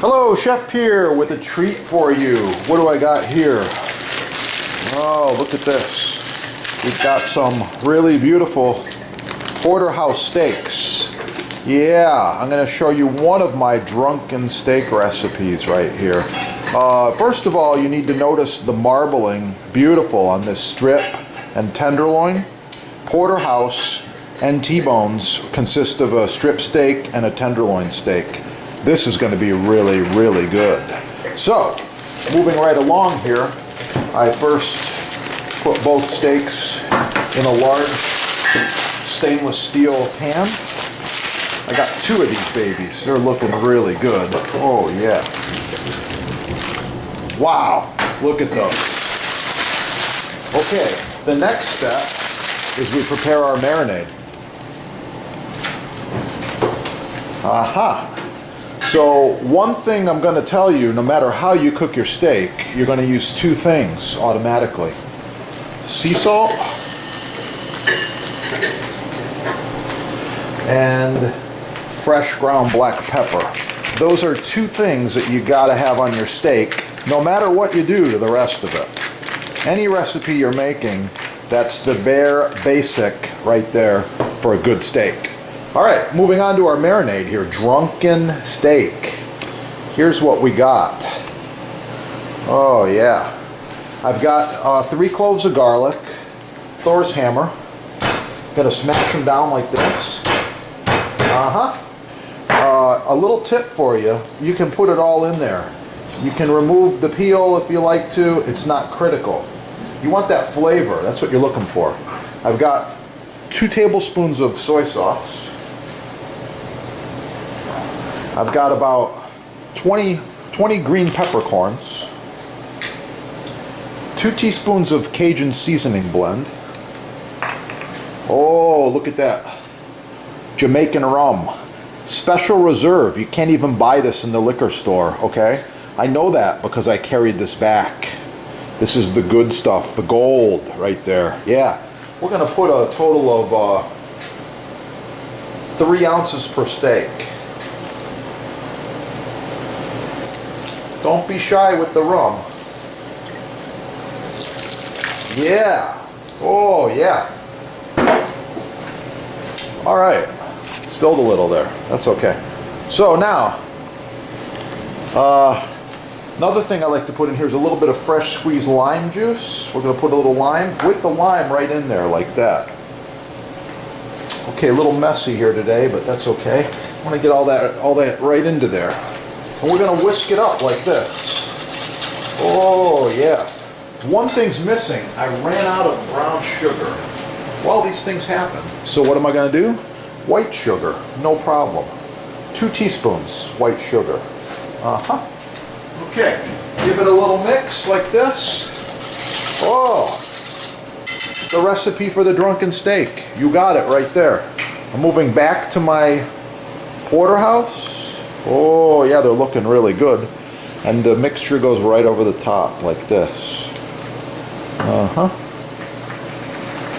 Hello, Chef here with a treat for you. What do I got here? Oh, look at this. We've got some really beautiful porterhouse steaks. Yeah, I'm going to show you one of my drunken steak recipes right here. First of all, you need to notice the marbling, beautiful on this strip and tenderloin. Porterhouse and T-bones consist of a strip steak and a tenderloin steak. This is going to be really, really good. So, moving right along here, I first put both steaks in a large stainless steel pan. I got two of these babies. They're looking really good. Oh yeah. Wow, look at those. Okay, the next step is we prepare our marinade. Aha. So one thing I'm going to tell you, no matter how you cook your steak, you're going to use two things automatically. Sea salt and fresh ground black pepper. Those are two things that you got to have on your steak, no matter what you do to the rest of it. Any recipe you're making, that's the bare basic right there for a good steak. All right, moving on to our marinade here, drunken steak. Here's what we got. Oh yeah. I've got 3 cloves of garlic, Thor's hammer. Gonna smash them down like this. A little tip for you, you can put it all in there. You can remove the peel if you like to, it's not critical. You want that flavor, that's what you're looking for. I've got 2 tablespoons of soy sauce. I've got about 20 green peppercorns, 2 teaspoons of Cajun seasoning blend. Oh, look at that. Jamaican rum. Special reserve. You can't even buy this in the liquor store, okay? I know that because I carried this back. This is the good stuff, the gold right there. Yeah. We're going to put a total of 3 ounces per steak. Don't be shy with the rum. Yeah. Oh, yeah. All right. Spilled a little there. That's okay. So now, another thing I like to put in here is a little bit of fresh squeezed lime juice. We're going to put a little lime with the lime right in there like that. Okay, a little messy here today, but that's okay. I want to get all that right into there. And we're going to whisk it up like this. Oh, yeah. One thing's missing. I ran out of brown sugar. Well, these things happen. So what am I going to do? White sugar. No problem. 2 teaspoons white sugar. Okay. Give it a little mix like this. Oh. The recipe for the drunken steak. You got it right there. I'm moving back to my porterhouse. Oh yeah, they're looking really good. And the mixture goes right over the top like this.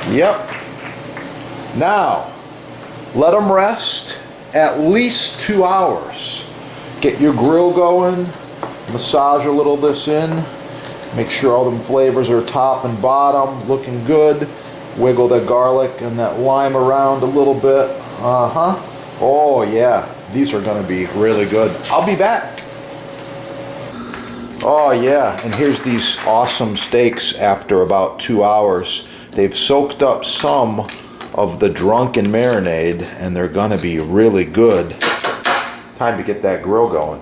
Yep. Now, let them rest at least 2 hours. Get your grill going, massage a little this in, make sure all them flavors are top and bottom, looking good. Wiggle the garlic and that lime around a little bit. Oh yeah. These are going to be really good. I'll be back. Oh yeah, and here's these awesome steaks after about 2 hours. They've soaked up some of the drunken marinade and they're going to be really good. Time to get that grill going.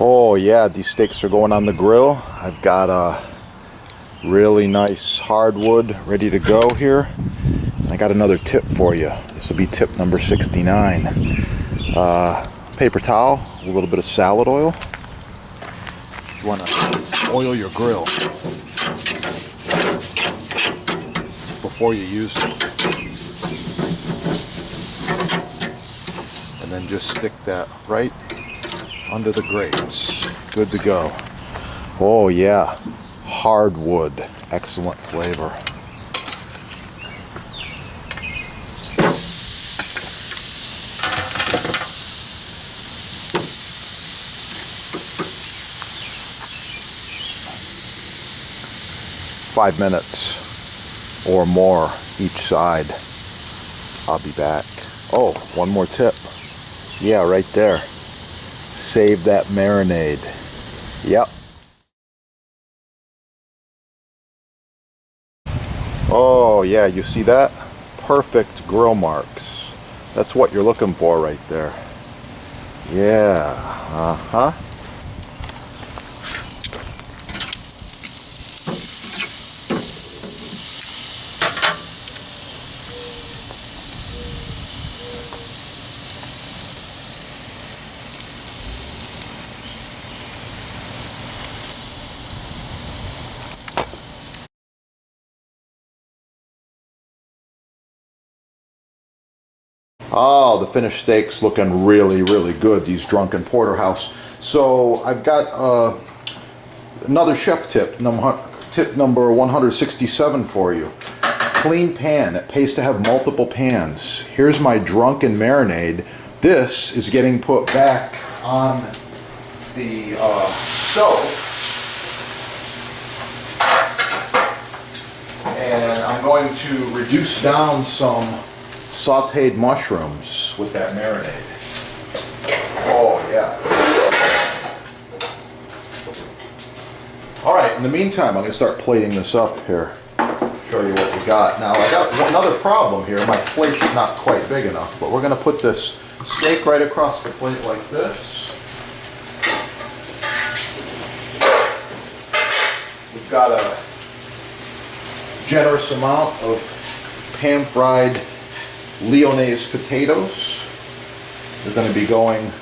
Oh yeah, these steaks are going on the grill. I've got a really nice hardwood ready to go here. I got another tip for you. This will be tip number 69. Paper towel, a little bit of salad oil. You want to oil your grill before you use it. And then just stick that right under the grates. Good to go. Oh yeah. hardwood. Excellent flavor. Five minutes or more each side. I'll be back. Oh, one more tip. Yeah, right there. Save that marinade. Yep. Oh yeah, you see that? Perfect grill marks. That's what you're looking for right there. Yeah, uh-huh. Oh, the finished steak's looking really, really good, these Drunken Porterhouse. So I've got another chef tip, tip number 167 for you. Clean pan. It pays to have multiple pans. Here's my Drunken marinade. This is getting put back on the stove. And I'm going to reduce down some sauteed mushrooms with that marinade. Oh yeah. Alright, in the meantime I'm going to start plating this up here. Show you what we got. Now I got another problem here. My plate is not quite big enough, but we're going to put this steak right across the plate like this. We've got a generous amount of pan-fried Lyonnaise potatoes. They're going to be going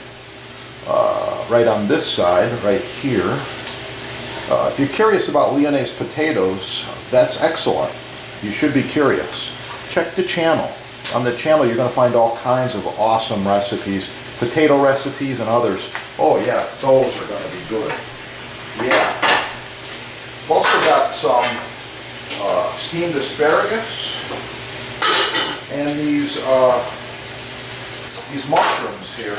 right on this side, right here. If you're curious about Lyonnaise potatoes, that's excellent. You should be curious. Check the channel. On the channel you're going to find all kinds of awesome recipes, potato recipes and others. Oh yeah, those are going to be good. Yeah. I've also got some steamed asparagus. And these mushrooms here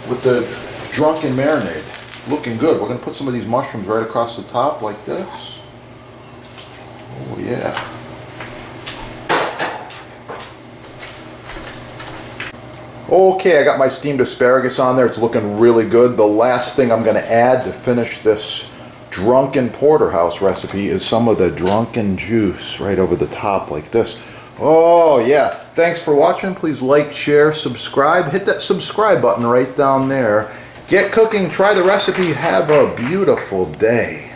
with the Drunken marinade, looking good. We're going to put some of these mushrooms right across the top like this. Oh yeah. Okay, I got my steamed asparagus on there. It's looking really good. The last thing I'm going to add to finish this Drunken Porterhouse recipe is some of the Drunken juice right over the top like this. Oh yeah, thanks for watching. Please like, share, subscribe. Hit that subscribe button right down there. Get cooking, try the recipe, have a beautiful day.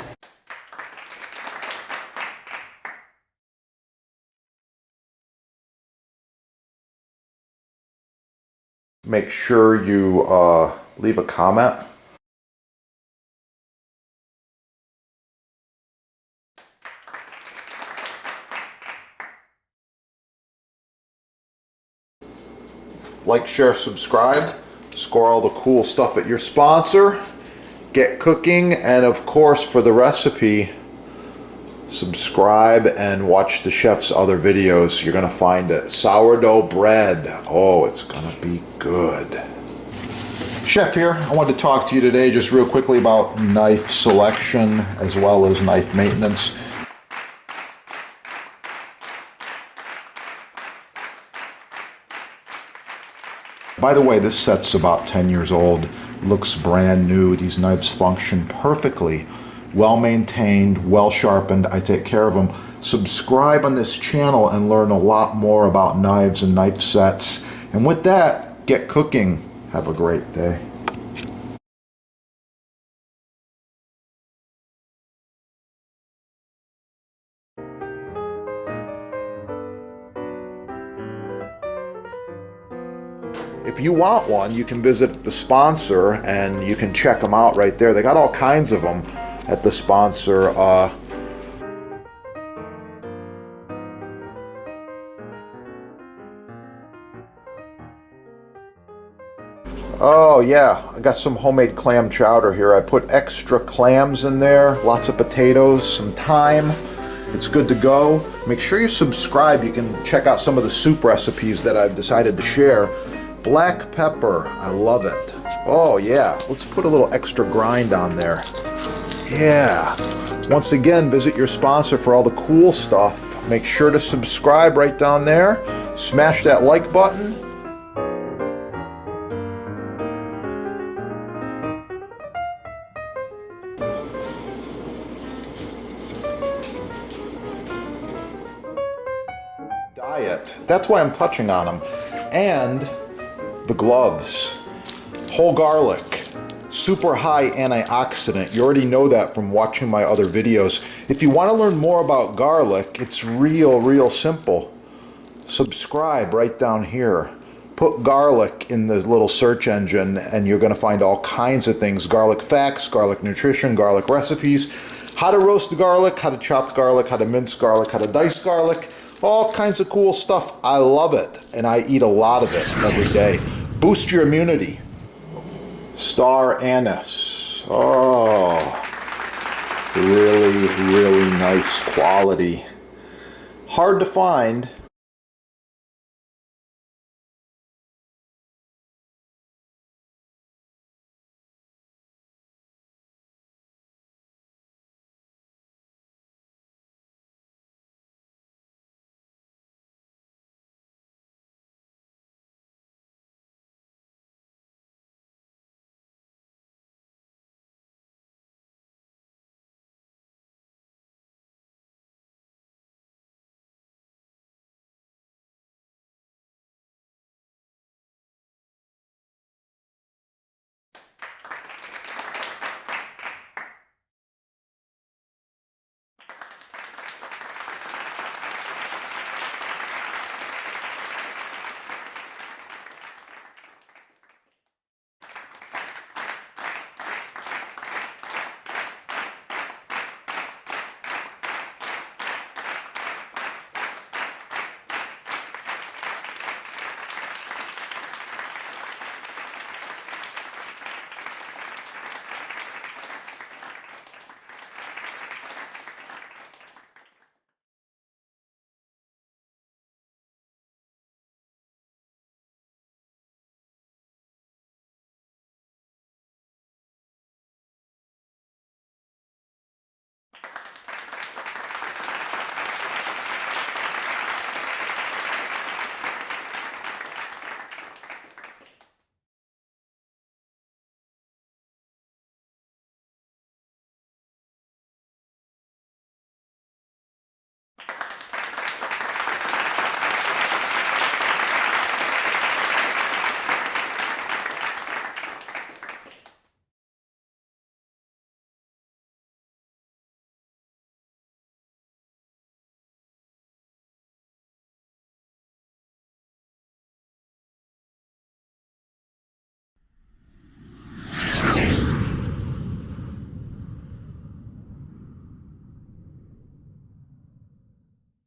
Make sure you leave a comment. Like, share, subscribe. Score all the cool stuff at your sponsor. Get cooking, and of course for the recipe, subscribe and watch the chef's other videos. You're going to find it. Sourdough bread. Oh, it's going to be good. Chef here. I wanted to talk to you today just real quickly about knife selection as well as knife maintenance. By the way, this set's about 10 years old. Looks brand new. These knives function perfectly. Well maintained, well sharpened. I take care of them. Subscribe on this channel and learn a lot more about knives and knife sets. And with that, get cooking. Have a great day. If you want one, you can visit the sponsor and you can check them out right there. They got all kinds of them at the sponsor. Oh yeah, I got some homemade clam chowder here. I put extra clams in there, lots of potatoes, some thyme. It's good to go. Make sure you subscribe. You can check out some of the soup recipes that I've decided to share. Black pepper, I love it. Oh yeah, let's put a little extra grind on there. Yeah. Once again, visit your sponsor for all the cool stuff. Make sure to subscribe right down there. Smash that like button. Diet. That's why I'm touching on them. And the gloves. Whole garlic. Super high antioxidant. You already know that from watching my other videos. If you want to learn more about garlic, it's real simple. Subscribe right down here. Put garlic in the little search engine and you're going to find all kinds of things. Garlic facts, garlic nutrition, garlic recipes, how to roast garlic, how to chop garlic, how to mince garlic, how to dice garlic. All kinds of cool stuff. I love it, and I eat a lot of it every day. Boost your immunity. Star anise. Oh, it's really nice quality. Hard to find,